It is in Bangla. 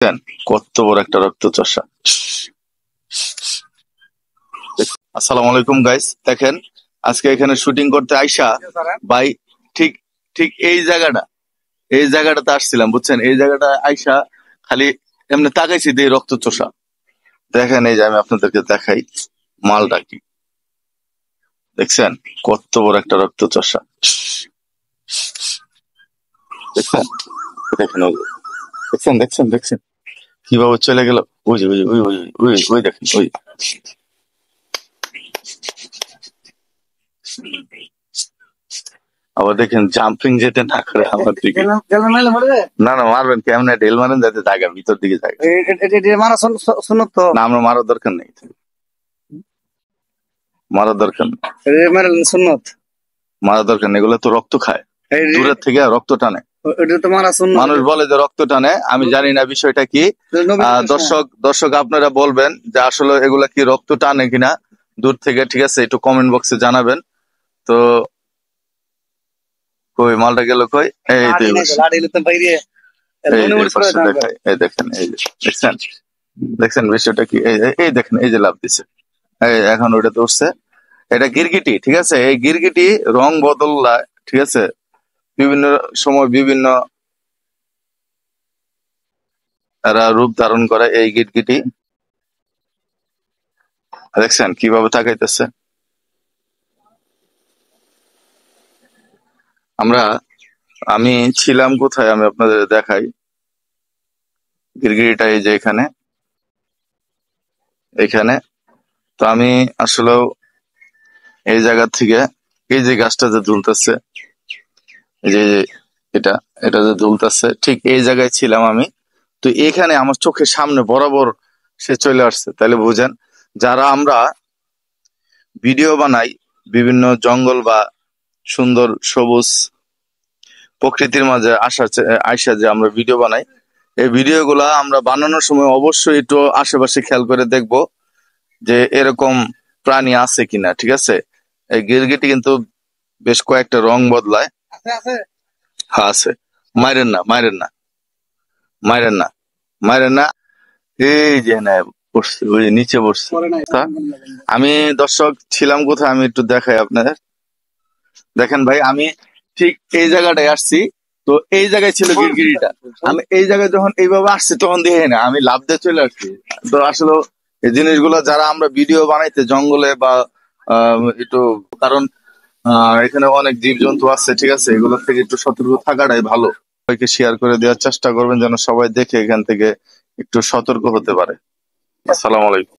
দেখছেন কত বড় একটা রক্তচোষা। আসসালামু আলাইকুম গাইস, দেখেন আজকে এখানে শুটিং করতে আইসা ভাই ঠিক ঠিক এই জায়গাটাতে আসছিলাম, বুঝছেন? এই জায়গাটা আইসা খালি এমনি তাকাইছি দিয়ে রক্তচোষা। দেখেন এই যে আমি আপনাদেরকে দেখাই মালটা কি, দেখছেন কত বড় একটা রক্তচোষা। দেখছেন দেখেন ওই যে, দেখছেন দেখছেন দেখছেন কিভাবে চলে গেল। ওই যে ওই যে, ওই ওই ওই ওই দেখেন ওই। আবার দেখেন জাম্পিং যেতে না করে আমার দিকে। না না, মারবেন কেমনে? ঢেল মারেন যাতে জায়গা ভিতর দিকে যায়। না, আমরা মারার দরকার নেই, মারার দরকার নেই, মারার দরকার নেই। এগুলো তো রক্ত খায়, দূরের থেকে রক্ত টানে। মানুষ বলে যে রক্ত টানে, আমি জানি না বিষয়টা কি। দর্শক আপনারা বলবেন যে আসলে এগুলা কি রক্ত টানে কিনা দূর থেকে, ঠিক আছে? একটু কমেন্ট বক্সে জানাবেন। তো কই মালটা গেল কই? এই তো এই বসে। এই যে পাশে দেখাই, এই দেখেন, এই যে দেখছেন দেখছেন বিষয়টা কি? এই দেখেন, এই যে লাভ দিছে, এই এখন ওটা তো উঠছে। এটা গিরগিটি, ঠিক আছে? এই গিরগিটি রং বদলায়, ঠিক আছে? বিভিন্ন সময় বিভিন্ন এরা রূপ ধারণ করে এই গিরগিটি। দেখছেন কিভাবে তাকাইতেছে। আমি ছিলাম কোথায়, আমি আপনাদের দেখাই। গিরগিটিটা এই যে এখানে, এখানে। তো আমি আসলেও এই জায়গা থেকে, এই যে গাছটা যে দুলতেছে, এই যে এটা এটা যে দুলতেছে, ঠিক এই জায়গায় ছিলাম আমি। তো এখানে আমার চোখের সামনে বরাবর সে চলে আসছে। তাহলে বুঝেন, যারা আমরা ভিডিও বানাই বিভিন্ন জঙ্গল বা সুন্দর সবুজ প্রকৃতির মাঝে আইসা যে আমরা ভিডিও বানাই, এই ভিডিও গুলা আমরা বানানোর সময় অবশ্যই একটু আশেপাশে খেয়াল করে দেখব যে এরকম প্রাণী আছে কিনা, ঠিক আছে? এই গিরগিটি কিন্তু বেশ কয়েকটা রং বদলায়। হ্যাঁ আছে। মাইরেন না, মাইরেন না, মাইরেন না, মাইরেন না। এই যে না বসছে, ওই যে নিচে বসছে। আমি দর্শক ছিলাম কোথায়, আমি একটু দেখাই আপনাদের। দেখেন ভাই, আমি ঠিক এই জায়গাটায় আসছি। তো এই জায়গায় ছিল গিরগিটিটা। আমি এই জায়গায় যখন এইভাবে আসছি তখন দেখে না আমি লাফ দিয়ে চলে আসছি। তো আসলে এই জিনিসগুলো যারা আমরা ভিডিও বানাইতে জঙ্গলে বা একটু, কারণ এখানে অনেক জীবজন্তু আছে, ঠিক আছে? এগুলো থেকে একটু সতর্ক থাকাটাই ভালো। সবাইকে শেয়ার করে দেওয়ার চেষ্টা করবেন যেন সবাই দেখে এখান থেকে একটু সতর্ক হতে পারে। আসসালামু আলাইকুম।